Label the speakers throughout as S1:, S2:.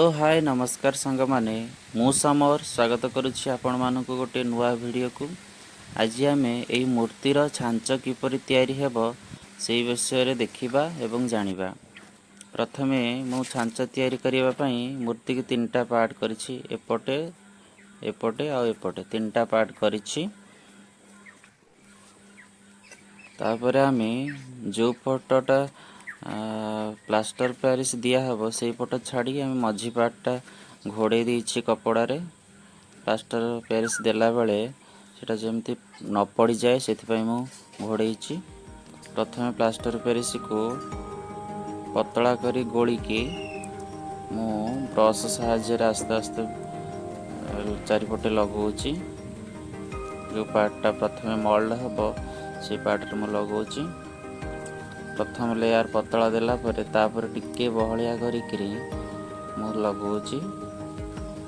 S1: Hello hi नमस्कार सांग माने मु समर स्वागत करुछि आपण मानकु गोटे नुआ वीडियो को। आज आमे एई मूर्तिर छांच किपरि तयारी हेबो सेई विषय रे देखिबा एवं जानिबा। प्रथमे मु छांच तयारी करिबा पई मूर्ति के तीनटा पार्ट करिछि, एपटे एपटे आ एपटे तीनटा पार्ट करिछि। तापर आमे जो पटटा प्लास्टर पेरिस दिया हबो से पट छाड़ी आम मझी पार्टा घोड़े देछि कपड़ा रे। प्लास्टर पेरिस देला बेले सेटा जेमती न पड़ी जाए सेथिपई मु घोड़ेछि। प्रथमे प्लास्टर पेरिस को पतला करी गोली की मु ब्रश साहाय्य आस्ते आस्ते चारिपटे लगौछि। जो पार्टा प्रथमे मोल्ड हबो से पार्ट रे मु लगौछि। प्रथम लेयर पतला देला परे तापर टिके बहलिया करिकरी मु लगौछि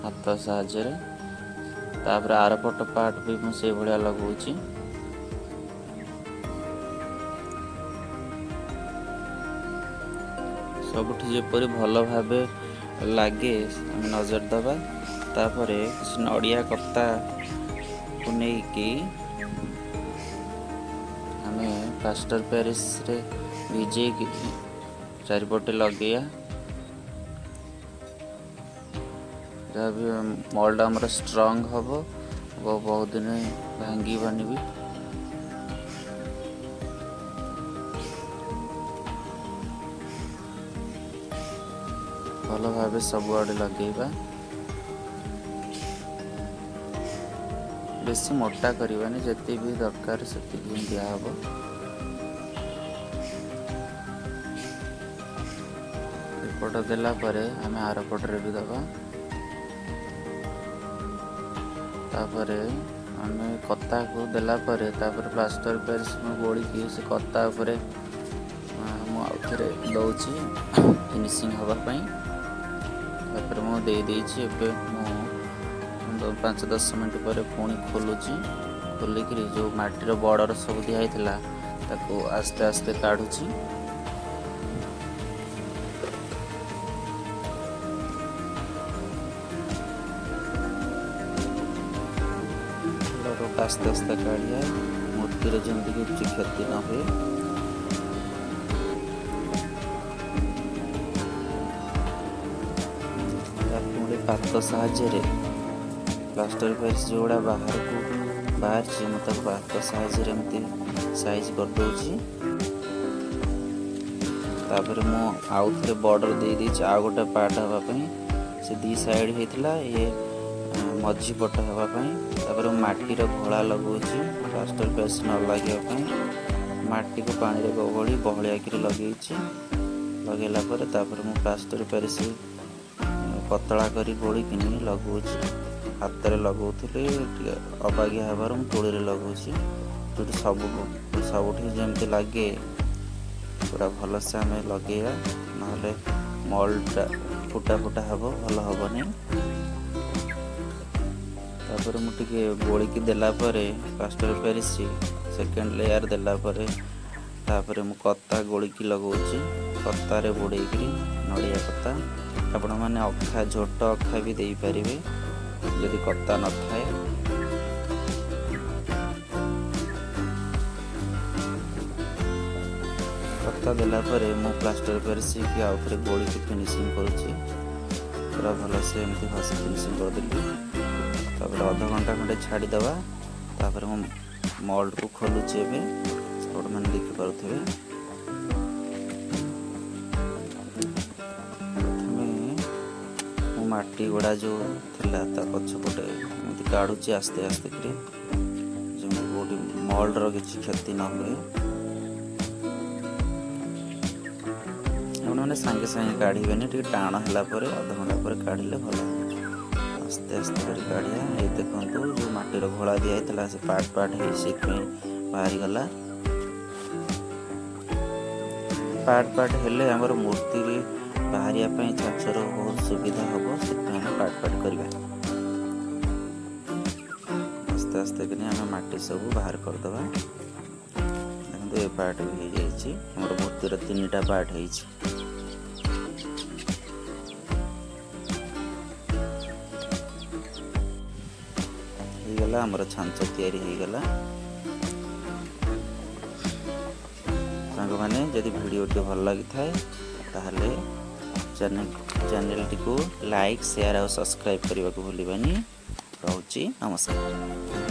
S1: हाथ साहाय्य रे। तापर आरपट पार्ट भी मु से भलिया लगौछि। सबुठी जेपरि भल भाबे लागे नजर दबा। तापर नड़िया कत्ता को नेकी आमे प्लास्टर पेरिस रे भिजे चारिपटे लगेया। जहाँ भी मोल्ड आमर स्ट्रॉन्ग हबो वो बहुत दिन भांगी बनी भी। भल भावे सब आड़े लगेबा। बेसी मोटा करवानी, जति भी दरकार सेति दिया हबो। पट देला परे आमे आर पटरे भी दबा। तापरे आमे कत्ता को देला परे तापर प्लास्टर पेरिस में गोली की से कत्ता उपरे मु आउथरे दउछि फिनिशिंग हवा पई। तापर मु दे देछि। एबे मु 5-10 मिनट पर पुणी खोलुछि। खोलिकरी जो माटीर बॉर्डर सब दिया हैतला ताको आस्ते आस्ते काढुछि। आस्ते आस्ते काढ़िया मूर्तिर जमी किसी क्षति न हुए। पात साहाय्य प्लास्टर पेरिस जोड़ा बाहर को बाहर पात साहाय्य साइज कर दूची। तापर मु आउ थे बॉर्डर दे दी आ गोटे पार्ट हाँपाई से दी साइड होता ये मझी पट हाँपाई। तापर माटीर घोड़ा लगौछि प्लास्टर पेरिस न लगे माटी को पानी रे गवली बहलिया कि लगेछि। लगेला पर तापर मु प्लास्टर पेरिस पतला करी गोली किनी लगौछि। हाथ रे लगौथिले अबागिया हबार मु तोड़ी रे लगौछि। तो सबुठी जेमती लागे पूरा भल से आम लगेया, नहले मोल्ड फुटा फुटा हबो भल हबनी। तापर मु टिके गोली की देला परे प्लास्टर पेरिस सेकेंड लेयर देला परे तापर मु कत्ता गोली की लगौछि। कत्ता रे बुड़ेकरी नड़िया कत्ता आपण माने अखा झोट अखा भी देई परिबे यदि कत्ता न थाए। कत्ता देला परे मु प्लास्टर पेरिस की आउ थे गोली की फिनिशिंग करुछि। पूरा भल से एमती भाषा फिनिशिंग कर देली। तापर आधा घंटा खंडे छाड़ी दबा। तापर मु मोल्ड को खोलुछि। एबे आपण माने देखि पारुथिबे प्रथमे मु माटी गुड़ा जो थिला ता पछपटे एमती काढुछि आस्ते आस्ते करी जे गोटी मोल्ड रो किछि क्षति न हुए। आपने सांगे सांगे काढ़ीबेनी, टिके टाण होला परे आधा घंटा पर काढ़िले भल। आस्ते आस्ते कर काढ़िया। ये देखंतु जो माटीर घोड़ा दिया हैतला से पार्ट पार्ट है से बाहरी गला। पार्ट पार्ट हेले हमर मूर्ति रे बाहरिया पई छाचर बहुत सुविधा हबो, से हम पार्ट पार्ट करबा। आस्ते आस्ते कने हम माटी सब बाहर कर दबा। देखंतु ए पार्ट भी जाई छी। हमर मूर्ति रे तीनटा पार्ट है छी। ହେଇଗଲା ଆମର ଛାଞ୍ଚ ତିଆରି ହେଇଗଲା। ସାଙ୍ଗମାନେ ଯଦି ଭିଡ଼ିଓଟି ଭଲ ଲାଗିଥାଏ ତାହେଲେ ଚ୍ୟାନେଲଟିକୁ ଲାଇକ୍, ସେୟାର ଆଉ ସବସ୍କ୍ରାଇବ୍ କରିବାକୁ ଭୁଲିବାନି। ରହୁଛି, ନମସ୍କାର।